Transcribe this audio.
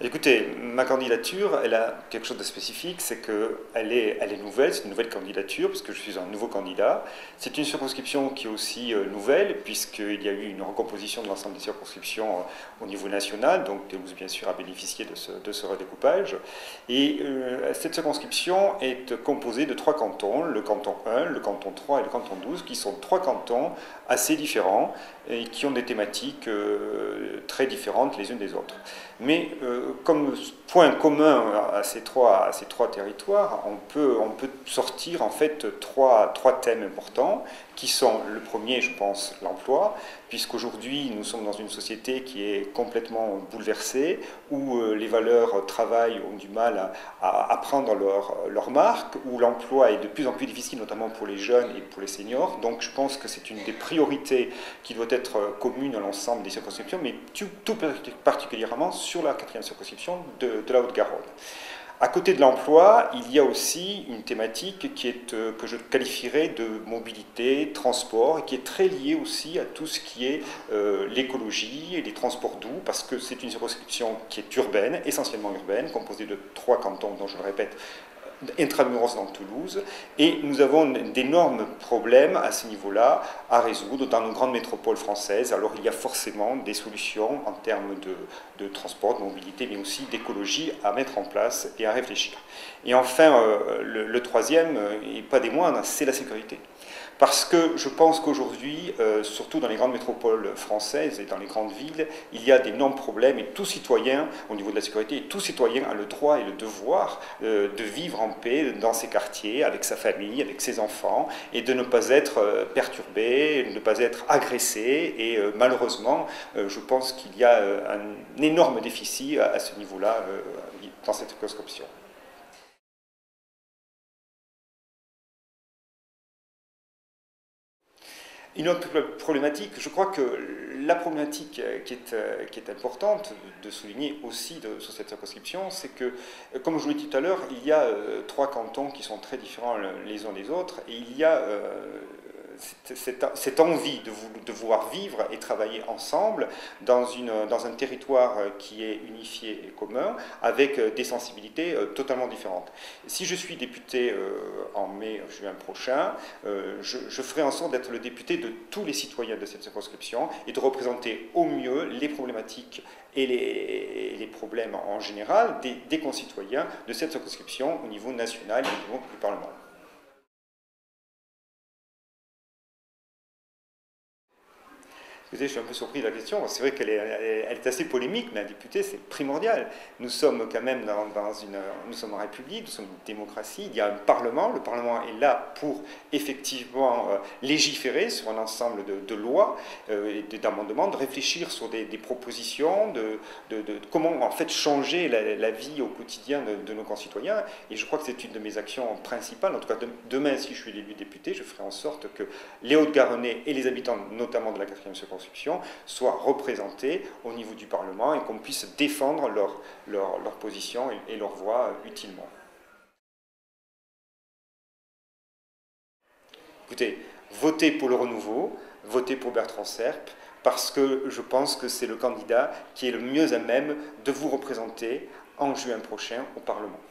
Écoutez, ma candidature, elle a quelque chose de spécifique, c'est qu'elle est nouvelle, c'est une nouvelle candidature, puisque je suis un nouveau candidat. C'est une circonscription qui est aussi nouvelle, puisqu'il y a eu une recomposition de l'ensemble des circonscriptions au niveau national, donc Toulouse, bien sûr, a bénéficié de ce redécoupage. Et cette circonscription est composée de trois cantons, le canton 1, le canton 3 et le canton 12, qui sont trois cantons assez différents et qui ont des thématiques très différentes les unes des autres. Mais comme point commun à ces trois territoires, on peut sortir en fait trois thèmes importants qui sont le premier, je pense, l'emploi, puisqu'aujourd'hui nous sommes dans une société qui est complètement bouleversée, où les valeurs travail ont du mal à prendre leur marque, où l'emploi est de plus en plus difficile, notamment pour les jeunes et pour les seniors. Donc je pense que c'est une des priorités qui doit être commune à l'ensemble des circonscriptions, mais tout particulièrement sur la 4e circonscription de la Haute-Garonne. À côté de l'emploi, il y a aussi une thématique qui est, que je qualifierais de mobilité, transport, et qui est très liée aussi à tout ce qui est l'écologie et les transports doux, parce que c'est une circonscription qui est urbaine, essentiellement urbaine, composée de trois cantons, dont je le répète, intramuros dans Toulouse, et nous avons d'énormes problèmes à ce niveau-là à résoudre dans nos grandes métropoles françaises. Alors il y a forcément des solutions en termes de transport, de mobilité, mais aussi d'écologie à mettre en place et à réfléchir. Et enfin, le troisième, et pas des moindres, c'est la sécurité. Parce que je pense qu'aujourd'hui, surtout dans les grandes métropoles françaises et dans les grandes villes, il y a d'énormes problèmes et tout citoyen, au niveau de la sécurité, et tout citoyen a le droit et le devoir de vivre en paix dans ses quartiers, avec sa famille, avec ses enfants, et de ne pas être perturbé, de ne pas être agressé. Et malheureusement, je pense qu'il y a un énorme déficit à ce niveau-là dans cette circonscription. Une autre problématique, je crois que la problématique qui est importante de souligner aussi sur cette circonscription, c'est que, comme je vous l'ai dit tout à l'heure, il y a trois cantons qui sont très différents les uns des autres, et il y a cette envie de vouloir vivre et travailler ensemble dans un territoire qui est unifié et commun, avec des sensibilités totalement différentes. Si je suis député en mai-juin prochain, je ferai en sorte d'être le député de tous les citoyens de cette circonscription et de représenter au mieux les problématiques et les problèmes en général des concitoyens de cette circonscription au niveau national et au niveau du Parlement. Écoutez, je suis un peu surpris de la question. C'est vrai qu'elle est assez polémique, mais un député, c'est primordial. Nous sommes quand même nous sommes en République, nous sommes une démocratie. Il y a un Parlement. Le Parlement est là pour effectivement légiférer sur un ensemble de lois et d'amendements, de réfléchir sur des propositions, de comment en fait changer la vie au quotidien de nos concitoyens. Et je crois que c'est une de mes actions principales. En tout cas, demain, si je suis élu député, je ferai en sorte que les Hautes-Garonnais et les habitants, notamment de la 4e circonscription, soient représentés au niveau du Parlement et qu'on puisse défendre leur position et leur voix utilement. Écoutez, votez pour le renouveau, votez pour Bertrand Serpe, parce que je pense que c'est le candidat qui est le mieux à même de vous représenter en juin prochain au Parlement.